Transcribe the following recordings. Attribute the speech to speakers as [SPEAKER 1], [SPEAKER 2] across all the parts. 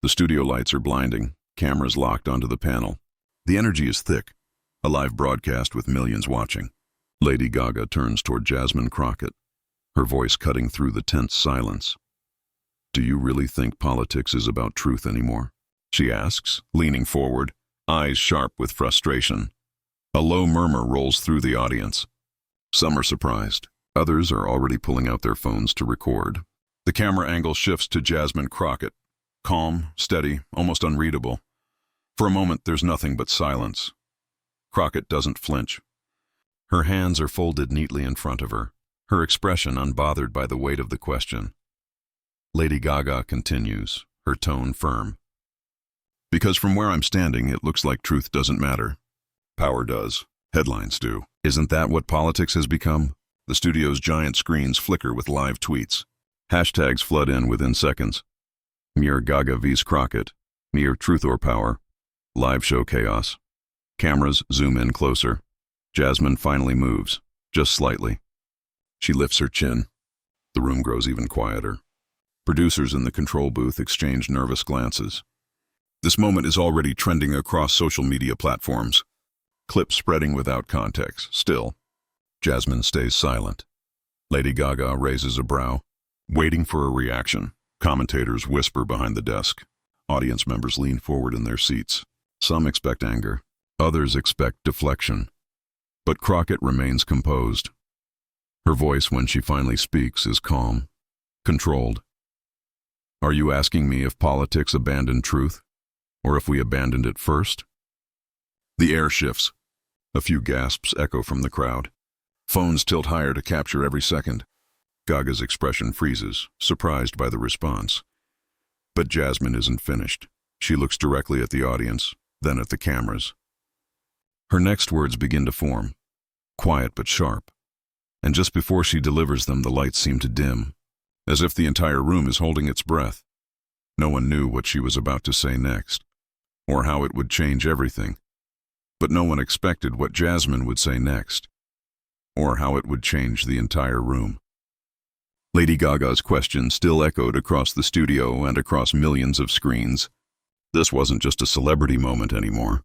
[SPEAKER 1] The studio lights are blinding, cameras locked onto the panel. The energy is thick, a live broadcast with millions watching. Lady Gaga turns toward Jasmine Crockett, her voice cutting through the tense silence. "Do you really think politics is about truth anymore?" she asks, leaning forward, eyes sharp with frustration. A low murmur rolls through the audience. Some are surprised. Others are already pulling out their phones to record. The camera angle shifts to Jasmine Crockett. Calm, steady, almost unreadable. For a moment, there's nothing but silence. Crockett doesn't flinch. Her hands are folded neatly in front of her, her expression unbothered by the weight of the question. Lady Gaga continues, her tone firm. "Because from where I'm standing, it looks like truth doesn't matter. Power does. Headlines do. Isn't that what politics has become?" The studio's giant screens flicker with live tweets. Hashtags flood in within seconds. Mere Gaga vs. Crockett. Mere truth or power. Live show chaos. Cameras zoom in closer. Jasmine finally moves, just slightly. She lifts her chin. The room grows even quieter. Producers in the control booth exchange nervous glances. This moment is already trending across social media platforms. Clips spreading without context. Still, Jasmine stays silent. Lady Gaga raises a brow, waiting for a reaction. Commentators whisper behind the desk. Audience members lean forward in their seats. Some expect anger. Others expect deflection. But Crockett remains composed. Her voice, when she finally speaks, is calm, controlled. "Are you asking me if politics abandoned truth, or if we abandoned it first?" The air shifts. A few gasps echo from the crowd. Phones tilt higher to capture every second. Gaga's expression freezes, surprised by the response. But Jasmine isn't finished. She looks directly at the audience, then at the cameras. Her next words begin to form, quiet but sharp. And just before she delivers them, the lights seem to dim, as if the entire room is holding its breath. No one knew what she was about to say next, or how it would change everything. But no one expected what Jasmine would say next, or how it would change the entire room. Lady Gaga's question still echoed across the studio and across millions of screens. This wasn't just a celebrity moment anymore.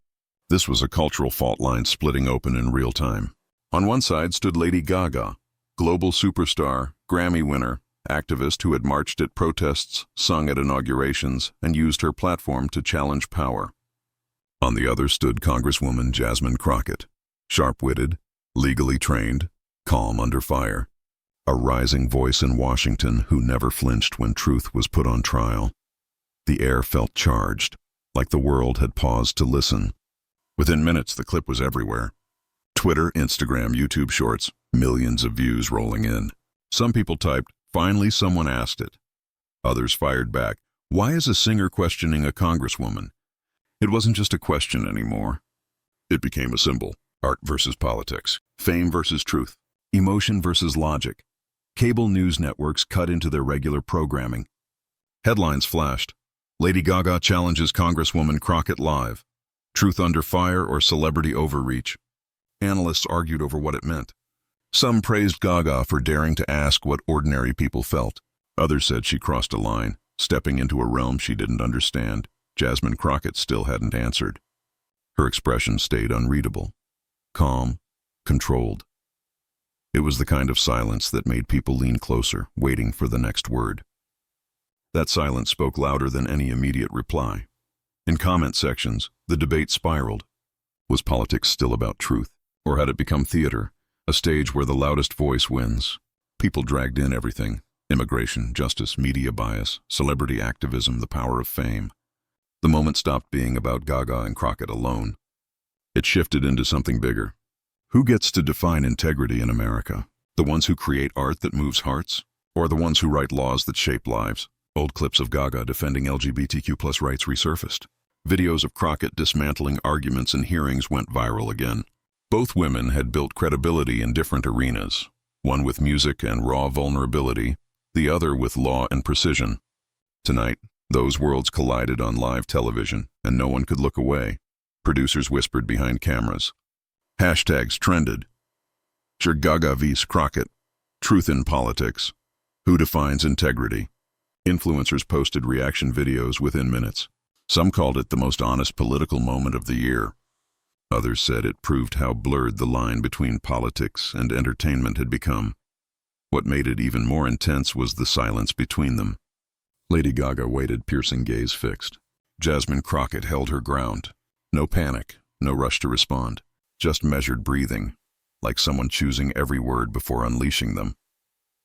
[SPEAKER 1] This was a cultural fault line splitting open in real time. On one side stood Lady Gaga, global superstar, Grammy winner, activist who had marched at protests, sung at inaugurations, and used her platform to challenge power. On the other stood Congresswoman Jasmine Crockett, sharp-witted, legally trained, calm under fire. A rising voice in Washington who never flinched when truth was put on trial. The air felt charged, like the world had paused to listen. Within minutes, the clip was everywhere. Twitter, Instagram, YouTube Shorts, millions of views rolling in. Some people typed, "Finally someone asked it." Others fired back, "Why is a singer questioning a congresswoman?" It wasn't just a question anymore. It became a symbol. Art versus politics. Fame versus truth. Emotion versus logic. Cable news networks cut into their regular programming. Headlines flashed. Lady Gaga challenges Congresswoman Crockett live. Truth under fire or celebrity overreach? Analysts argued over what it meant. Some praised Gaga for daring to ask what ordinary people felt. Others said she crossed a line, stepping into a realm she didn't understand. Jasmine Crockett still hadn't answered. Her expression stayed unreadable. Calm, controlled. It was the kind of silence that made people lean closer, waiting for the next word. That silence spoke louder than any immediate reply. In comment sections, the debate spiraled. Was politics still about truth, or had it become theater, a stage where the loudest voice wins? People dragged in everything: immigration, justice, media bias, celebrity activism, the power of fame. The moment stopped being about Gaga and Crockett alone. It shifted into something bigger. Who gets to define integrity in America? The ones who create art that moves hearts? Or the ones who write laws that shape lives? Old clips of Gaga defending LGBTQ+ rights resurfaced. Videos of Crockett dismantling arguments in hearings went viral again. Both women had built credibility in different arenas, one with music and raw vulnerability, the other with law and precision. Tonight, those worlds collided on live television, and no one could look away. Producers whispered behind cameras. Hashtags trended. Gaga vs. Crockett. Truth in politics. Who defines integrity? Influencers posted reaction videos within minutes. Some called it the most honest political moment of the year. Others said it proved how blurred the line between politics and entertainment had become. What made it even more intense was the silence between them. Lady Gaga waited, piercing gaze fixed. Jasmine Crockett held her ground. No panic, no rush to respond, just measured breathing, like someone choosing every word before unleashing them.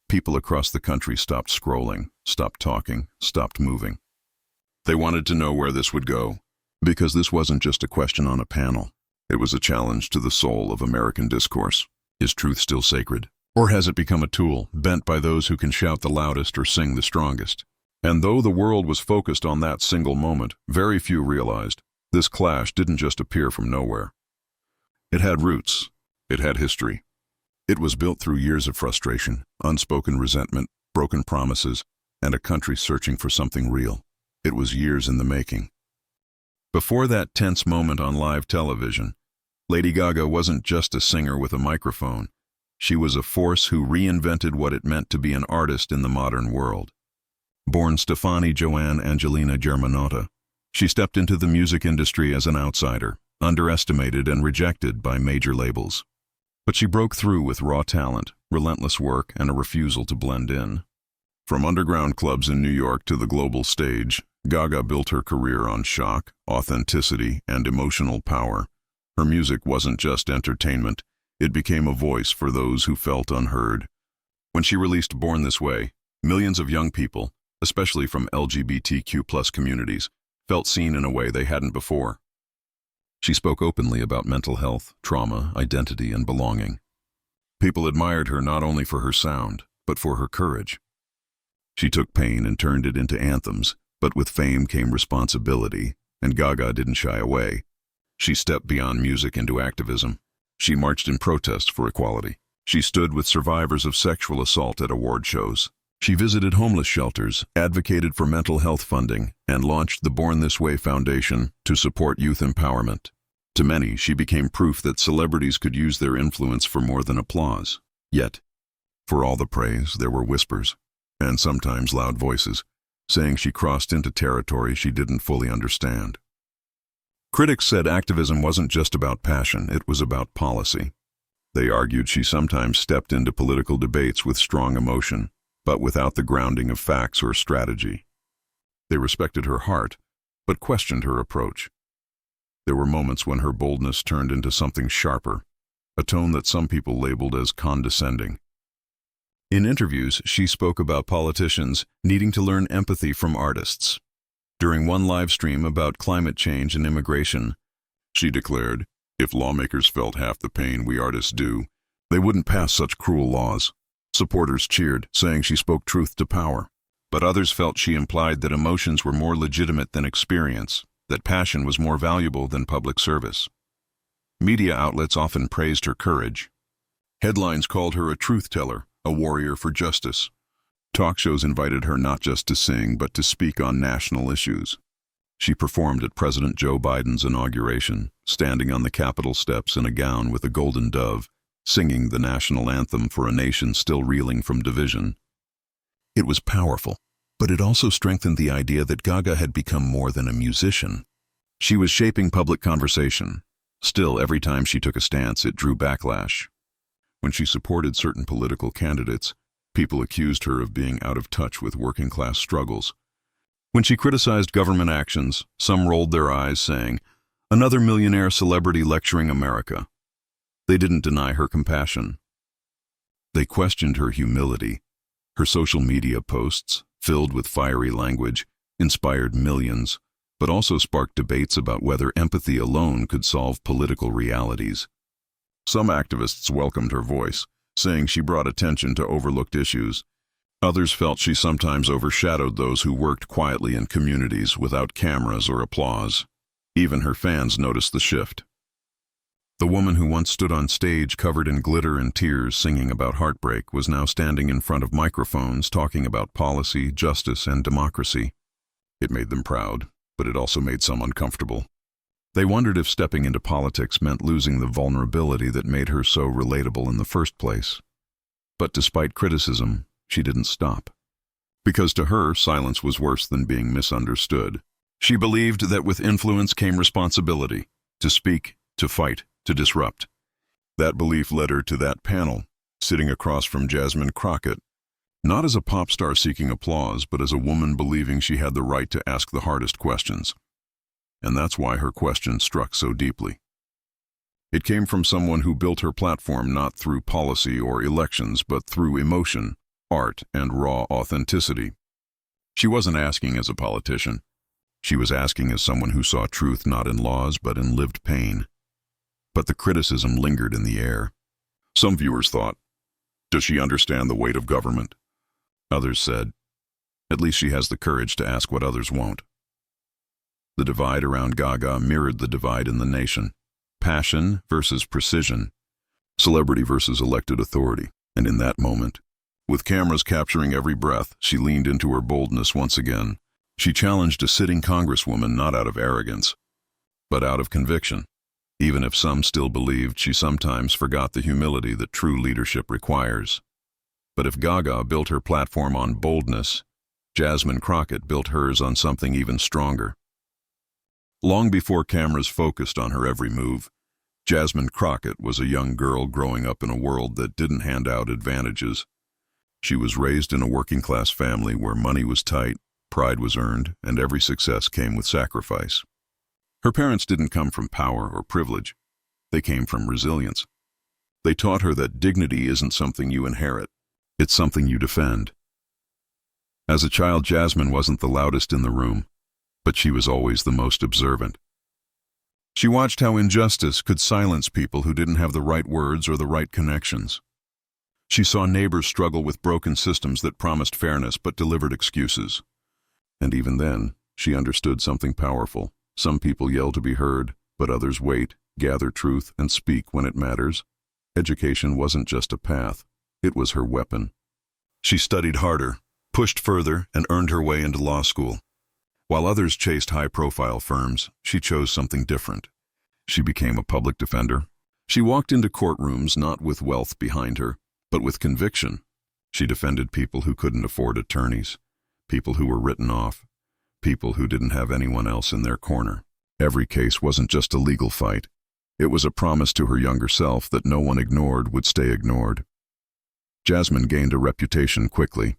[SPEAKER 1] People across the country stopped scrolling, stopped talking, stopped moving. They wanted to know where this would go, because this wasn't just a question on a panel. It was a challenge to the soul of American discourse. Is truth still sacred? Or has it become a tool, bent by those who can shout the loudest or sing the strongest? And though the world was focused on that single moment, very few realized this clash didn't just appear from nowhere. It had roots. It had history. It was built through years of frustration, unspoken resentment, broken promises, and a country searching for something real. It was years in the making. Before that tense moment on live television, Lady Gaga wasn't just a singer with a microphone. She was a force who reinvented what it meant to be an artist in the modern world. Born Stefani Joanne Angelina Germanotta, she stepped into the music industry as an outsider, underestimated and rejected by major labels. But she broke through with raw talent, relentless work, and a refusal to blend in. From underground clubs in New York to the global stage, Gaga built her career on shock, authenticity, and emotional power. Her music wasn't just entertainment, it became a voice for those who felt unheard. When she released Born This Way, millions of young people, especially from LGBTQ+ communities, felt seen in a way they hadn't before. She spoke openly about mental health, trauma, identity, and belonging. People admired her not only for her sound, but for her courage. She took pain and turned it into anthems, but with fame came responsibility, and Gaga didn't shy away. She stepped beyond music into activism. She marched in protest for equality. She stood with survivors of sexual assault at award shows. She visited homeless shelters, advocated for mental health funding, and launched the Born This Way Foundation to support youth empowerment. To many, she became proof that celebrities could use their influence for more than applause. Yet, for all the praise, there were whispers, and sometimes loud voices, saying she crossed into territory she didn't fully understand. Critics said activism wasn't just about passion, it was about policy. They argued she sometimes stepped into political debates with strong emotion, but without the grounding of facts or strategy. They respected her heart, but questioned her approach. There were moments when her boldness turned into something sharper, a tone that some people labeled as condescending. In interviews, she spoke about politicians needing to learn empathy from artists. During one live stream about climate change and immigration, she declared, "If lawmakers felt half the pain we artists do, they wouldn't pass such cruel laws." Supporters cheered, saying she spoke truth to power. But others felt she implied that emotions were more legitimate than experience, that passion was more valuable than public service. Media outlets often praised her courage. Headlines called her a truth teller, a warrior for justice. Talk shows invited her not just to sing, but to speak on national issues. She performed at President Joe Biden's inauguration, standing on the Capitol steps in a gown with a golden dove, singing the national anthem for a nation still reeling from division. It was powerful, but it also strengthened the idea that Gaga had become more than a musician. She was shaping public conversation. Still, every time she took a stance, it drew backlash. When she supported certain political candidates, people accused her of being out of touch with working-class struggles. When she criticized government actions, some rolled their eyes, saying, "Another millionaire celebrity lecturing America." They didn't deny her compassion. They questioned her humility. Her social media posts, filled with fiery language, inspired millions, but also sparked debates about whether empathy alone could solve political realities. Some activists welcomed her voice, saying she brought attention to overlooked issues. Others felt she sometimes overshadowed those who worked quietly in communities without cameras or applause. Even her fans noticed the shift. The woman who once stood on stage covered in glitter and tears singing about heartbreak was now standing in front of microphones talking about policy, justice, and democracy. It made them proud, but it also made some uncomfortable. They wondered if stepping into politics meant losing the vulnerability that made her so relatable in the first place. But despite criticism, she didn't stop. because to her, silence was worse than being misunderstood. She believed that with influence came responsibility, to speak, to fight, to disrupt. That belief led her to that panel, sitting across from Jasmine Crockett, not as a pop star seeking applause, but as a woman believing she had the right to ask the hardest questions. And that's why her question struck so deeply. It came from someone who built her platform not through policy or elections, but through emotion, art, and raw authenticity. She wasn't asking as a politician. She was asking as someone who saw truth not in laws, but in lived pain. But the criticism lingered in the air. Some viewers thought, does she understand the weight of government? Others said, at least she has the courage to ask what others won't. The divide around Gaga mirrored the divide in the nation. Passion versus precision. Celebrity versus elected authority. And in that moment, with cameras capturing every breath, she leaned into her boldness once again. She challenged a sitting congresswoman not out of arrogance, but out of conviction. Even if some still believed, she sometimes forgot the humility that true leadership requires. But if Gaga built her platform on boldness, Jasmine Crockett built hers on something even stronger. Long before cameras focused on her every move, Jasmine Crockett was a young girl growing up in a world that didn't hand out advantages. She was raised in a working-class family where money was tight, pride was earned, and every success came with sacrifice. Her parents didn't come from power or privilege. They came from resilience. They taught her that dignity isn't something you inherit. It's something you defend. As a child, Jasmine wasn't the loudest in the room, but she was always the most observant. She watched how injustice could silence people who didn't have the right words or the right connections. She saw neighbors struggle with broken systems that promised fairness but delivered excuses. And even then, she understood something powerful. Some people yell to be heard, but others wait, gather truth, and speak when it matters. Education wasn't just a path, it was her weapon. She studied harder, pushed further, and earned her way into law school. While others chased high-profile firms, she chose something different. She became a public defender. She walked into courtrooms not with wealth behind her, but with conviction. She defended people who couldn't afford attorneys, people who were written off, people who didn't have anyone else in their corner. Every case wasn't just a legal fight. It was a promise to her younger self that no one ignored would stay ignored. Jasmine gained a reputation quickly.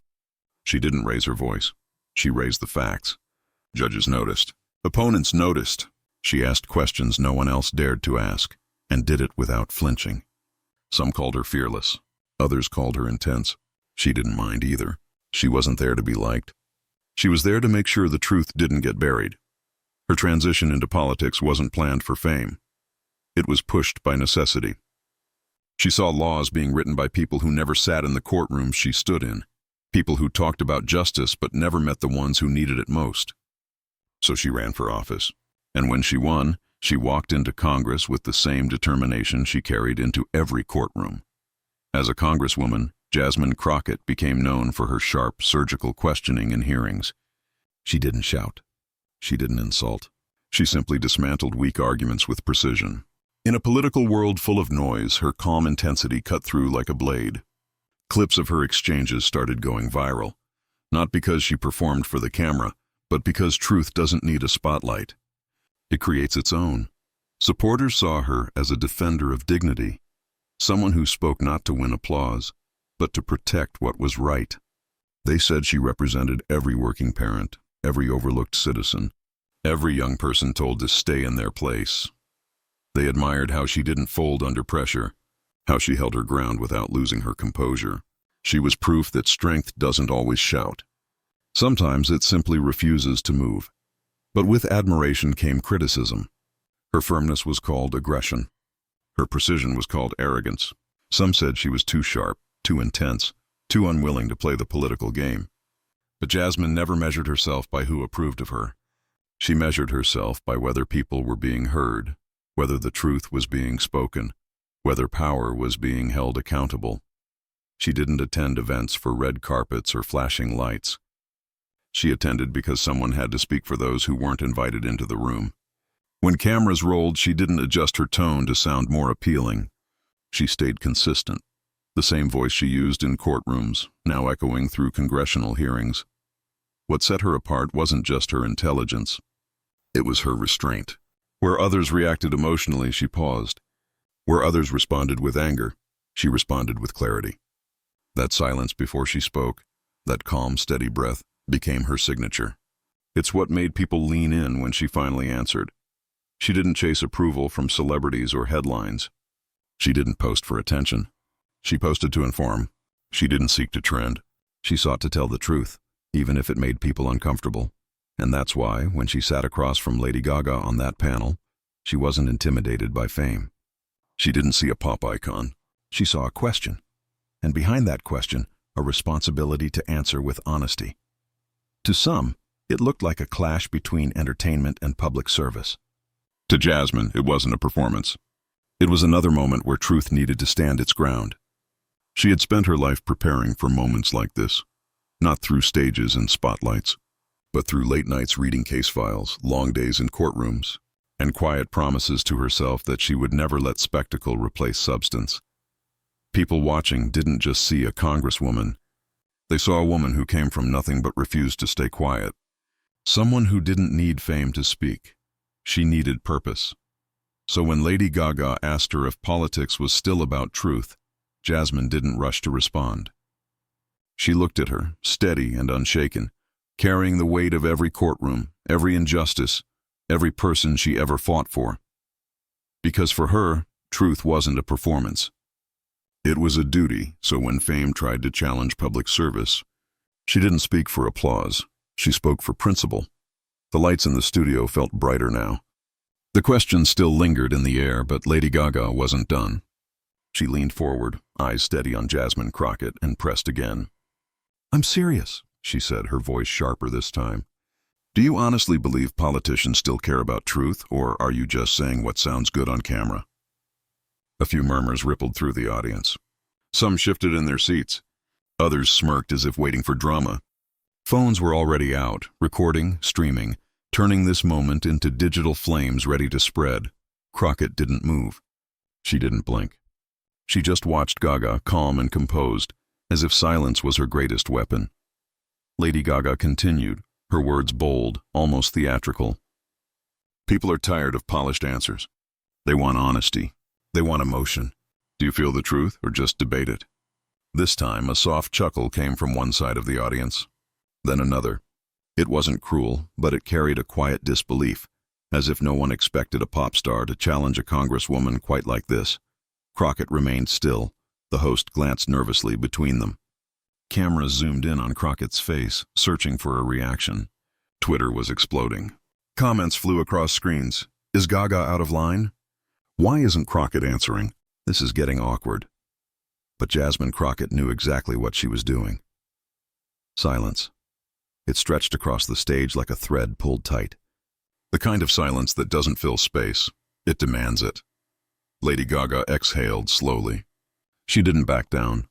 [SPEAKER 1] She didn't raise her voice. She raised the facts. Judges noticed. Opponents noticed. She asked questions no one else dared to ask, and did it without flinching. Some called her fearless. Others called her intense. She didn't mind either. She wasn't there to be liked. She was there to make sure the truth didn't get buried. Her transition into politics wasn't planned for fame. It was pushed by necessity. She saw laws being written by people who never sat in the courtrooms she stood in, people who talked about justice but never met the ones who needed it most. So she ran for office. And when she won, she walked into Congress with the same determination she carried into every courtroom. As a Congresswoman, Jasmine Crockett became known for her sharp, surgical questioning in hearings. She didn't shout. She didn't insult. She simply dismantled weak arguments with precision. In a political world full of noise, her calm intensity cut through like a blade. Clips of her exchanges started going viral, not because she performed for the camera, but because truth doesn't need a spotlight. It creates its own. Supporters saw her as a defender of dignity, someone who spoke not to win applause, but to protect what was right. They said she represented every working parent, every overlooked citizen, every young person told to stay in their place. They admired how she didn't fold under pressure, how she held her ground without losing her composure. She was proof that strength doesn't always shout. Sometimes it simply refuses to move. But with admiration came criticism. Her firmness was called aggression. Her precision was called arrogance. Some said she was too sharp, too intense, too unwilling to play the political game. But Jasmine never measured herself by who approved of her. She measured herself by whether people were being heard, whether the truth was being spoken, whether power was being held accountable. She didn't attend events for red carpets or flashing lights. She attended because someone had to speak for those who weren't invited into the room. When cameras rolled, she didn't adjust her tone to sound more appealing. She stayed consistent, the same voice she used in courtrooms, now echoing through congressional hearings. What set her apart wasn't just her intelligence. It was her restraint. Where others reacted emotionally, she paused. Where others responded with anger, she responded with clarity. That silence before she spoke, that calm, steady breath, became her signature. It's what made people lean in when she finally answered. She didn't chase approval from celebrities or headlines. She didn't post for attention. She posted to inform. She didn't seek to trend. She sought to tell the truth, even if it made people uncomfortable. And that's why, when she sat across from Lady Gaga on that panel, she wasn't intimidated by fame. She didn't see a pop icon. She saw a question. And behind that question, a responsibility to answer with honesty. To some, it looked like a clash between entertainment and public service. To Jasmine, it wasn't a performance. It was another moment where truth needed to stand its ground. She had spent her life preparing for moments like this, not through stages and spotlights, but through late nights reading case files, long days in courtrooms, and quiet promises to herself that she would never let spectacle replace substance. People watching didn't just see a congresswoman. They saw a woman who came from nothing but refused to stay quiet. Someone who didn't need fame to speak. She needed purpose. So when Lady Gaga asked her if politics was still about truth, Jasmine didn't rush to respond. She looked at her, steady and unshaken, carrying the weight of every courtroom, every injustice, every person she ever fought for. Because for her, truth wasn't a performance. It was a duty, so when fame tried to challenge public service, she didn't speak for applause. She spoke for principle. The lights in the studio felt brighter now. The question still lingered in the air, but Lady Gaga wasn't done. She leaned forward, eyes steady on Jasmine Crockett, and pressed again. "I'm serious," she said, her voice sharper this time. "Do you honestly believe politicians still care about truth, or are you just saying what sounds good on camera?" A few murmurs rippled through the audience. Some shifted in their seats. Others smirked as if waiting for drama. Phones were already out, recording, streaming, turning this moment into digital flames ready to spread. Crockett didn't move. She didn't blink. She just watched Gaga, calm and composed, as if silence was her greatest weapon. Lady Gaga continued, her words bold, almost theatrical. "People are tired of polished answers. They want honesty. They want emotion. Do you feel the truth or just debate it?" This time, a soft chuckle came from one side of the audience. Then another. It wasn't cruel, but it carried a quiet disbelief, as if no one expected a pop star to challenge a congresswoman quite like this. Crockett remained still. The host glanced nervously between them. Cameras zoomed in on Crockett's face, searching for a reaction. Twitter was exploding. Comments flew across screens. "Is Gaga out of line? Why isn't Crockett answering? This is getting awkward." But Jasmine Crockett knew exactly what she was doing. Silence. It stretched across the stage like a thread pulled tight. The kind of silence that doesn't fill space. It demands it. Lady Gaga exhaled slowly. She didn't back down.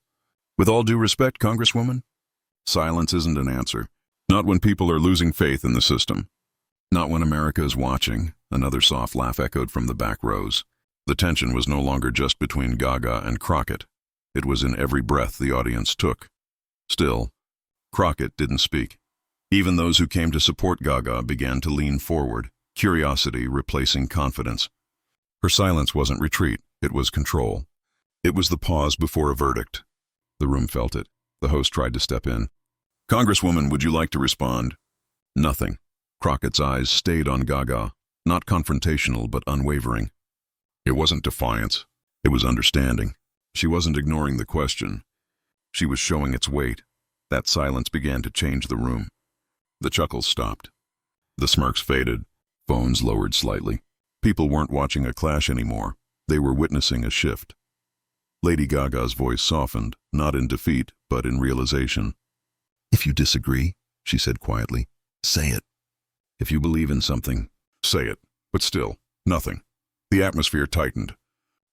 [SPEAKER 1] "With all due respect, Congresswoman, silence isn't an answer. Not when people are losing faith in the system. Not when America is watching." Another soft laugh echoed from the back rows. The tension was no longer just between Gaga and Crockett. It was in every breath the audience took. Still, Crockett didn't speak. Even those who came to support Gaga began to lean forward, curiosity replacing confidence. Her silence wasn't retreat, it was control. It was the pause before a verdict. The room felt it. The host tried to step in. "Congresswoman, would you like to respond?" Nothing. Crockett's eyes stayed on Gaga, not confrontational but unwavering. It wasn't defiance. It was understanding. She wasn't ignoring the question. She was showing its weight. That silence began to change the room. The chuckles stopped. The smirks faded. Phones lowered slightly. People weren't watching a clash anymore. They were witnessing a shift. Lady Gaga's voice softened, not in defeat, but in realization. "If you disagree," she said quietly, "say it. If you believe in something, say it." But still, nothing. The atmosphere tightened.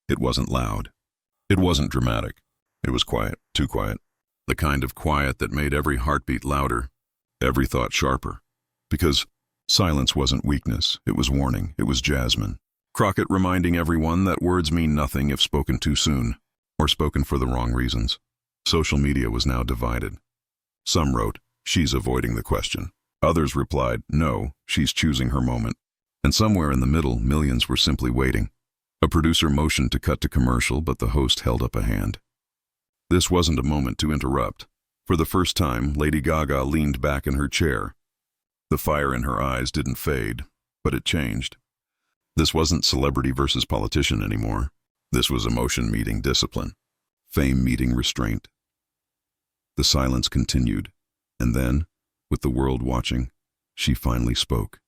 [SPEAKER 1] It wasn't loud. It wasn't dramatic. It was quiet, too quiet. The kind of quiet that made every heartbeat louder, every thought sharper. Because silence wasn't weakness, it was warning, it was Jasmine. Crockett reminding everyone that words mean nothing if spoken too soon, or spoken for the wrong reasons. Social media was now divided. Some wrote, she's avoiding the question. Others replied, no, she's choosing her moment. And somewhere in the middle, millions were simply waiting. A producer motioned to cut to commercial, but the host held up a hand. This wasn't a moment to interrupt. For the first time, Lady Gaga leaned back in her chair. The fire in her eyes didn't fade, but it changed. This wasn't celebrity versus politician anymore. This was emotion meeting discipline. Fame meeting restraint. The silence continued, and then, with the world watching, she finally spoke.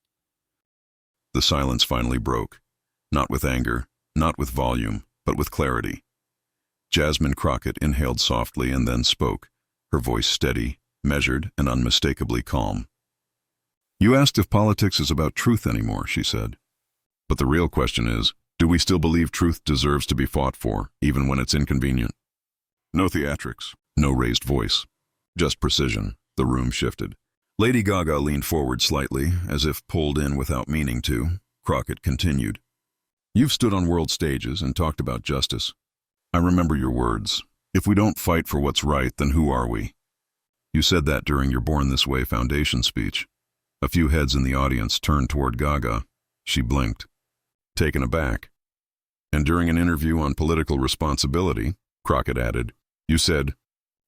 [SPEAKER 1] The silence finally broke, not with anger, not with volume, but with clarity. Jasmine Crockett inhaled softly and then spoke, her voice steady, measured, and unmistakably calm. You asked if politics is about truth anymore, she said. But the real question is, do we still believe truth deserves to be fought for, even when it's inconvenient? No theatrics, no raised voice, just precision. The room shifted. Lady Gaga leaned forward slightly, as if pulled in without meaning to. Crockett continued. You've stood on world stages and talked about justice. I remember your words. If we don't fight for what's right, then who are we? You said that during your Born This Way Foundation speech. A few heads in the audience turned toward Gaga. She blinked, taken aback. And during an interview on political responsibility, Crockett added, you said,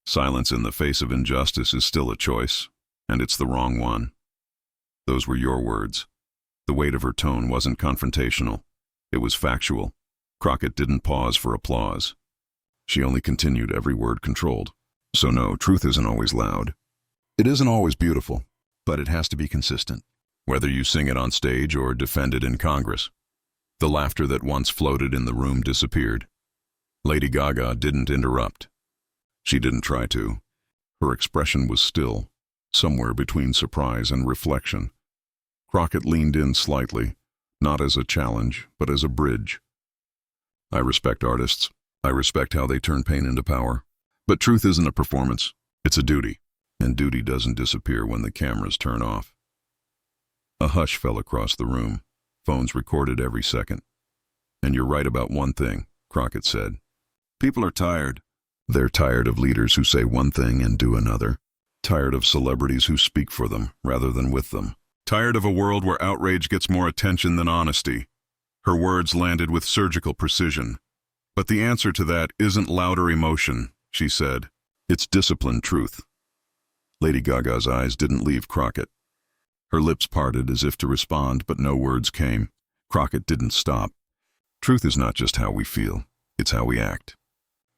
[SPEAKER 1] silence in the face of injustice is still a choice, and it's the wrong one. Those were your words. The weight of her tone wasn't confrontational. It was factual. Crockett didn't pause for applause. She only continued, every word controlled. So no, truth isn't always loud. It isn't always beautiful, but it has to be consistent, whether you sing it on stage or defend it in Congress. The laughter that once floated in the room disappeared. Lady Gaga didn't interrupt. She didn't try to. Her expression was still, somewhere between surprise and reflection. Crockett leaned in slightly, not as a challenge, but as a bridge. I respect artists. I respect how they turn pain into power. But truth isn't a performance. It's a duty. And duty doesn't disappear when the cameras turn off. A hush fell across the room. Phones recorded every second. And you're right about one thing, Crockett said. People are tired. They're tired of leaders who say one thing and do another. Tired of celebrities who speak for them rather than with them. Tired of a world where outrage gets more attention than honesty. Her words landed with surgical precision. But the answer to that isn't louder emotion, she said. It's disciplined truth. Lady Gaga's eyes didn't leave Crockett. Her lips parted as if to respond, but no words came. Crockett didn't stop. Truth is not just how we feel, it's how we act.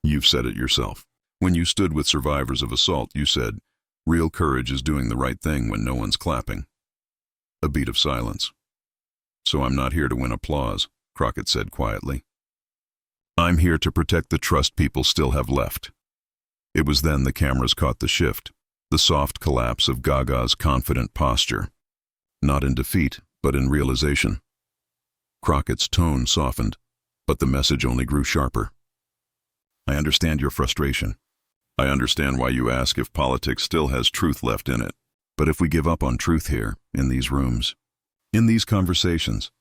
[SPEAKER 1] You've said it yourself. When you stood with survivors of assault, you said, real courage is doing the right thing when no one's clapping. A beat of silence. So I'm not here to win applause, Crockett said quietly. I'm here to protect the trust people still have left. It was then the cameras caught the shift, the soft collapse of Gaga's confident posture. Not in defeat, but in realization. Crockett's tone softened, but the message only grew sharper. I understand your frustration. I understand why you ask if politics still has truth left in it. But if we give up on truth here, in these rooms, in these conversations,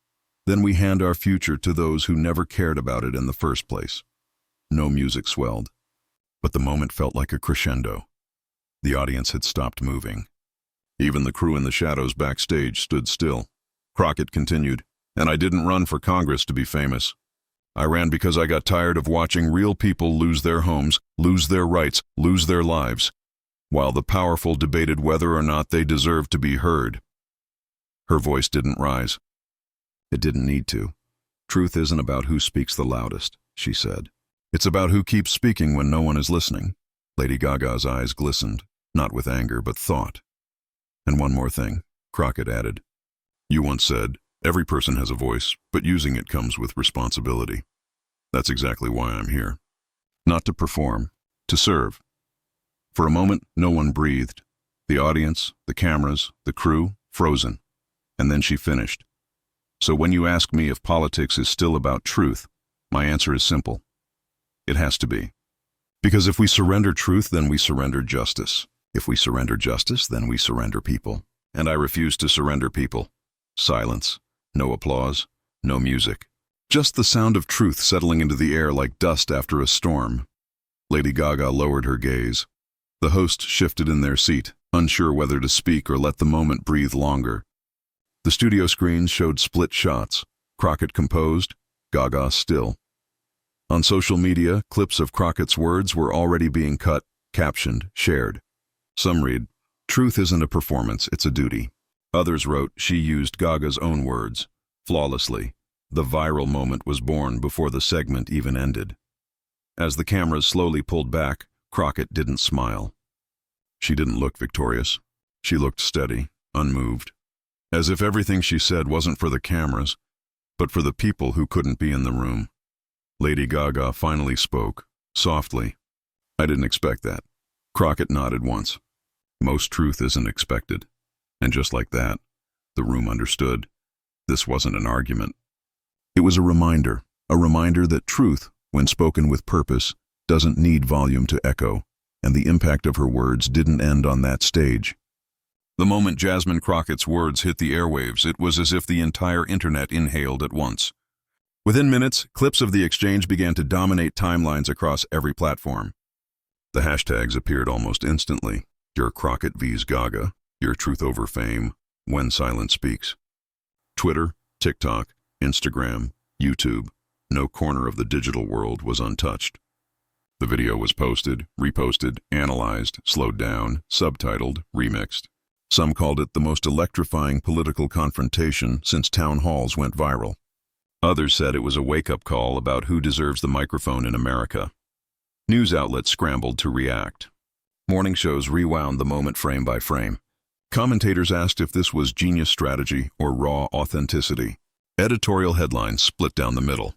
[SPEAKER 1] then we hand our future to those who never cared about it in the first place. No music swelled, but the moment felt like a crescendo. The audience had stopped moving. Even the crew in the shadows backstage stood still. Crockett continued, and I didn't run for Congress to be famous. I ran because I got tired of watching real people lose their homes, lose their rights, lose their lives, while the powerful debated whether or not they deserved to be heard. Her voice didn't rise. It didn't need to. Truth isn't about who speaks the loudest, she said. It's about who keeps speaking when no one is listening. Lady Gaga's eyes glistened, not with anger, but thought. And one more thing, Crockett added. You once said, every person has a voice, but using it comes with responsibility. That's exactly why I'm here. Not to perform, to serve. For a moment, no one breathed. The audience, the cameras, the crew, frozen. And then she finished. So when you ask me if politics is still about truth, my answer is simple. It has to be. Because if we surrender truth, then we surrender justice. If we surrender justice, then we surrender people. And I refuse to surrender people. Silence. No applause. No music. Just the sound of truth settling into the air like dust after a storm. Lady Gaga lowered her gaze. The host shifted in their seat. unsure whether to speak or let the moment breathe longer. The studio screens showed split shots, Crockett composed, Gaga still. On social media, clips of Crockett's words were already being cut, captioned, shared. Some read, "Truth isn't a performance, it's a duty." Others wrote she used Gaga's own words, flawlessly. The viral moment was born before the segment even ended. As the cameras slowly pulled back, Crockett didn't smile. She didn't look victorious. She looked steady, unmoved, as if everything she said wasn't for the cameras, but for the people who couldn't be in the room. Lady Gaga finally spoke, softly. "I didn't expect that." Crockett nodded once. Most truth isn't expected. And just like that, the room understood. This wasn't an argument. It was a reminder that truth, when spoken with purpose, doesn't need volume to echo, and the impact of her words didn't end on that stage. The moment Jasmine Crockett's words hit the airwaves, it was as if the entire internet inhaled at once. Within minutes, clips of the exchange began to dominate timelines across every platform. The hashtags appeared almost instantly. Your Crockett vs. Gaga, your truth over fame, when silence speaks. Twitter, TikTok, Instagram, YouTube, no corner of the digital world was untouched. The video was posted, reposted, analyzed, slowed down, subtitled, remixed. Some called it the most electrifying political confrontation since town halls went viral. Others said it was a wake-up call about who deserves the microphone in America. News outlets scrambled to react. Morning shows rewound the moment frame by frame. Commentators asked if this was genius strategy or raw authenticity. Editorial headlines split down the middle.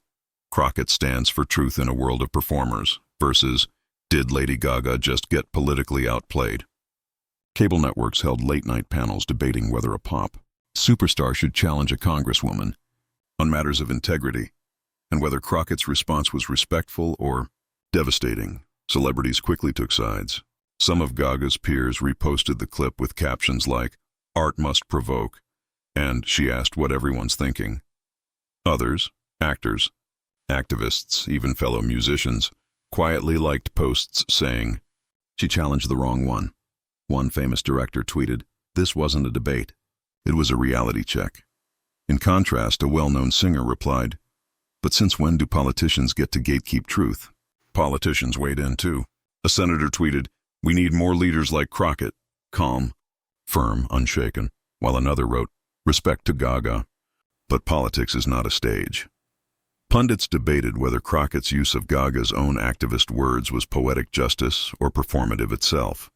[SPEAKER 1] Crockett stands for truth in a world of performers versus did Lady Gaga just get politically outplayed? Cable networks held late-night panels debating whether a pop superstar should challenge a congresswoman on matters of integrity, and whether Crockett's response was respectful or devastating. Celebrities quickly took sides. Some of Gaga's peers reposted the clip with captions like, "Art must provoke," and "She asked what everyone's thinking." Others, actors, activists, even fellow musicians, quietly liked posts saying, "She challenged the wrong one." One famous director tweeted, "This wasn't a debate. It was a reality check." In contrast, a well-known singer replied, "But since when do politicians get to gatekeep truth?" Politicians weighed in too. A senator tweeted, "We need more leaders like Crockett, calm, firm, unshaken," while another wrote, "Respect to Gaga, but politics is not a stage." Pundits debated whether Crockett's use of Gaga's own activist words was poetic justice or performative itself.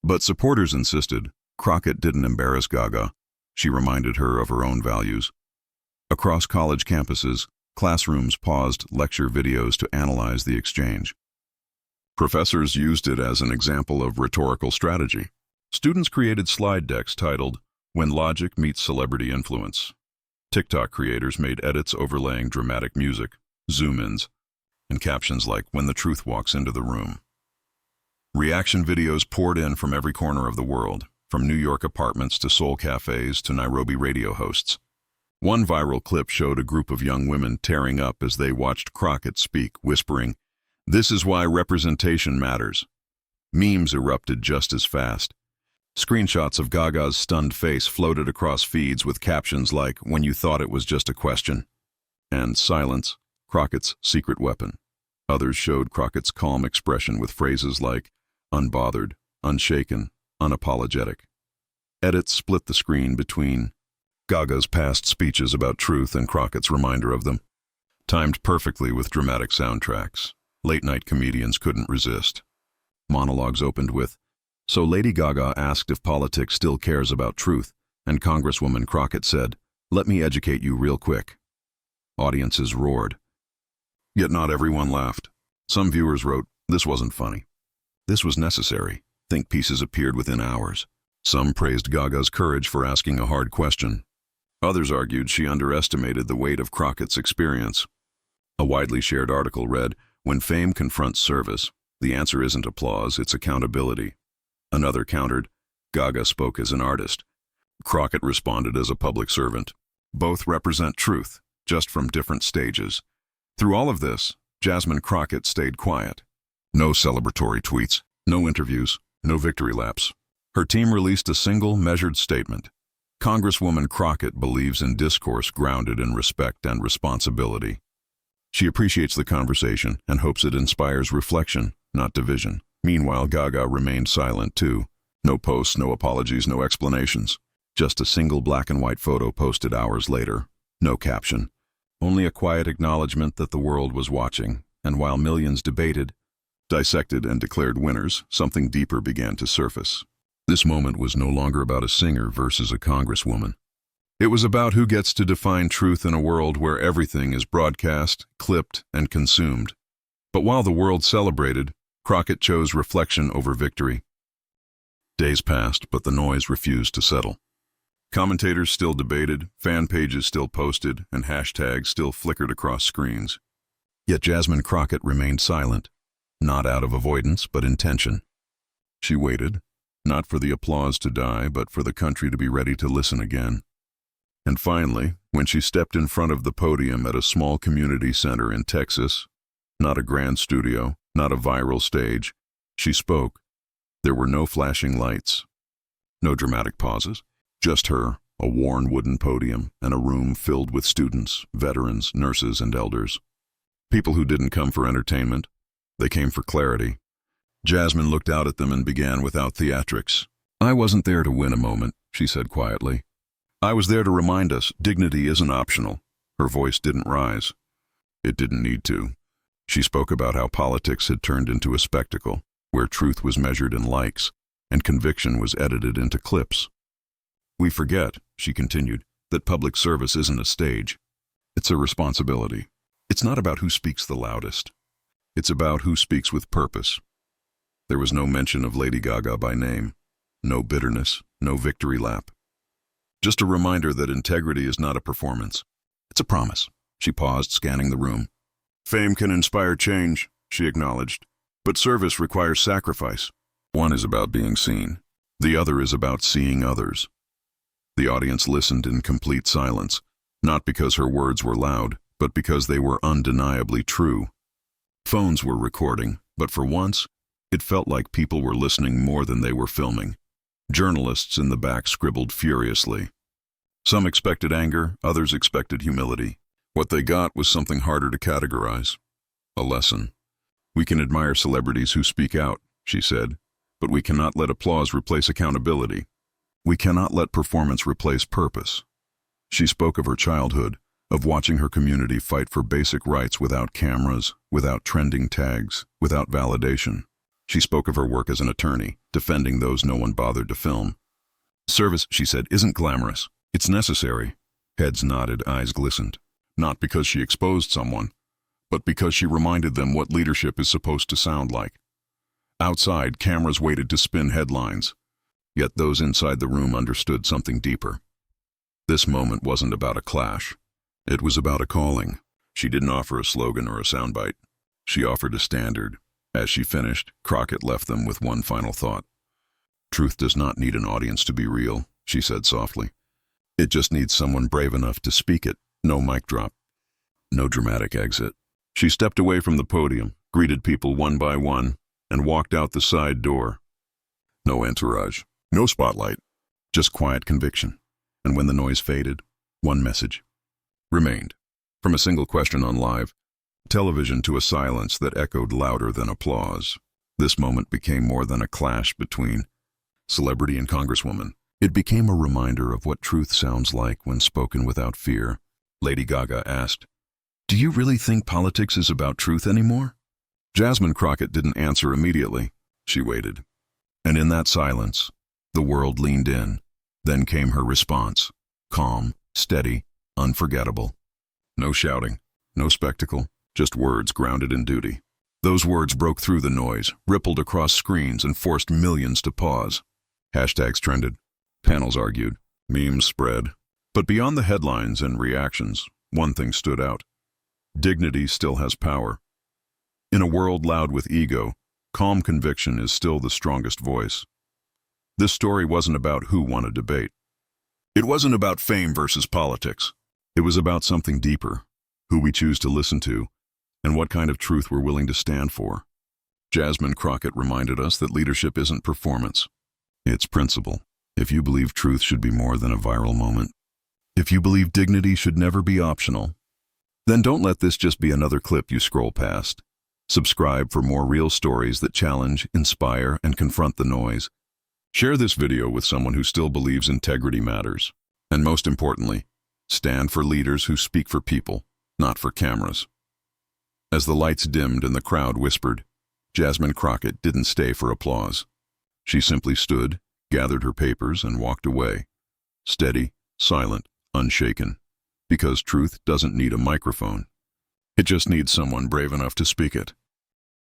[SPEAKER 1] But supporters insisted Crockett didn't embarrass Gaga. She reminded her of her own values. Across college campuses, classrooms paused lecture videos to analyze the exchange. Professors used it as an example of rhetorical strategy. Students created slide decks titled, "When Logic Meets Celebrity Influence." TikTok creators made edits overlaying dramatic music, zoom-ins, and captions like, "When the truth walks into the room." Reaction videos poured in from every corner of the world, from New York apartments to soul cafes to Nairobi radio hosts. One viral clip showed a group of young women tearing up as they watched Crockett speak, whispering, "This is why representation matters." Memes erupted just as fast. Screenshots of Gaga's stunned face floated across feeds with captions like, "When you thought it was just a question," and "Silence, Crockett's secret weapon." Others showed Crockett's calm expression with phrases like, "unbothered," "unshaken," "unapologetic." Edits split the screen between Gaga's past speeches about truth and Crockett's reminder of them. Timed perfectly with dramatic soundtracks, late-night comedians couldn't resist. Monologues opened with, "So Lady Gaga asked if politics still cares about truth, and Congresswoman Crockett said, 'Let me educate you real quick.'" Audiences roared. Yet not everyone laughed. Some viewers wrote, "This wasn't funny. This was necessary." Think pieces appeared within hours. Some praised Gaga's courage for asking a hard question. Others argued she underestimated the weight of Crockett's experience. A widely shared article read, "When fame confronts service, the answer isn't applause, it's accountability." Another countered, "Gaga spoke as an artist. Crockett responded as a public servant. Both represent truth, just from different stages." Through all of this, Jasmine Crockett stayed quiet. No celebratory tweets, no interviews, no victory laps. Her team released a single, measured statement. Congresswoman Crockett believes in discourse grounded in respect and responsibility. She appreciates the conversation and hopes it inspires reflection, not division. Meanwhile, Gaga remained silent too. No posts, no apologies, no explanations. Just a single black and white photo posted hours later. No caption. Only a quiet acknowledgement that the world was watching, and while millions debated, dissected, and declared winners, something deeper began to surface. This moment was no longer about a singer versus a congresswoman. It was about who gets to define truth in a world where everything is broadcast, clipped, and consumed. But while the world celebrated, Crockett chose reflection over victory. Days passed, but the noise refused to settle. Commentators still debated, fan pages still posted, and hashtags still flickered across screens. Yet Jasmine Crockett remained silent, not out of avoidance, but intention. She waited, not for the applause to die, but for the country to be ready to listen again. And finally, when she stepped in front of the podium at a small community center in Texas, not a grand studio, not a viral stage, she spoke. There were no flashing lights, no dramatic pauses. Just her, a worn wooden podium, and a room filled with students, veterans, nurses, and elders. People who didn't come for entertainment. They came for clarity. Jasmine looked out at them and began without theatrics. "I wasn't there to win a moment," she said quietly. "I was there to remind us dignity isn't optional." Her voice didn't rise. It didn't need to. She spoke about how politics had turned into a spectacle, where truth was measured in likes, and conviction was edited into clips. "We forget," she continued, "that public service isn't a stage. It's a responsibility. It's not about who speaks the loudest. It's about who speaks with purpose." There was no mention of Lady Gaga by name, no bitterness, no victory lap. Just a reminder that integrity is not a performance. It's a promise. She paused, scanning the room. "Fame can inspire change," she acknowledged, "but service requires sacrifice. One is about being seen. The other is about seeing others." The audience listened in complete silence, not because her words were loud, but because they were undeniably true. Phones were recording, but for once, it felt like people were listening more than they were filming. Journalists in the back scribbled furiously. Some expected anger, others expected humility. What they got was something harder to categorize. A lesson. "We can admire celebrities who speak out," she said, "but we cannot let applause replace accountability. We cannot let performance replace purpose." She spoke of her childhood, of watching her community fight for basic rights without cameras, without trending tags, without validation. She spoke of her work as an attorney, defending those no one bothered to film. "Service," she said, "isn't glamorous. It's necessary." Heads nodded, eyes glistened. Not because she exposed someone, but because she reminded them what leadership is supposed to sound like. Outside, cameras waited to spin headlines. Yet those inside the room understood something deeper. This moment wasn't about a clash. It was about a calling. She didn't offer a slogan or a soundbite. She offered a standard. As she finished, Crockett left them with one final thought. "Truth does not need an audience to be real," she said softly. "It just needs someone brave enough to speak it. No mic drop. No dramatic exit." She stepped away from the podium, greeted people one by one, and walked out the side door. No entourage. No spotlight, just quiet conviction. And when the noise faded, one message remained. From a single question on live television to a silence that echoed louder than applause, this moment became more than a clash between celebrity and congresswoman. It became a reminder of what truth sounds like when spoken without fear. Lady Gaga asked, "Do you really think politics is about truth anymore?" Jasmine Crockett didn't answer immediately. She waited. And in that silence, the world leaned in. Then came her response, calm, steady, unforgettable. No shouting, no spectacle, just words grounded in duty. Those words broke through the noise, rippled across screens, and forced millions to pause. Hashtags trended, panels argued, memes spread. But beyond the headlines and reactions, one thing stood out. Dignity still has power. In a world loud with ego, calm conviction is still the strongest voice. This story wasn't about who won a debate. It wasn't about fame versus politics. It was about something deeper, who we choose to listen to, and what kind of truth we're willing to stand for. Jasmine Crockett reminded us that leadership isn't performance. It's principle. If you believe truth should be more than a viral moment, if you believe dignity should never be optional, then don't let this just be another clip you scroll past. Subscribe for more real stories that challenge, inspire, and confront the noise. Share this video with someone who still believes integrity matters. And most importantly, stand for leaders who speak for people, not for cameras. As the lights dimmed and the crowd whispered, Jasmine Crockett didn't stay for applause. She simply stood, gathered her papers, and walked away. Steady, silent, unshaken. Because truth doesn't need a microphone. It just needs someone brave enough to speak it.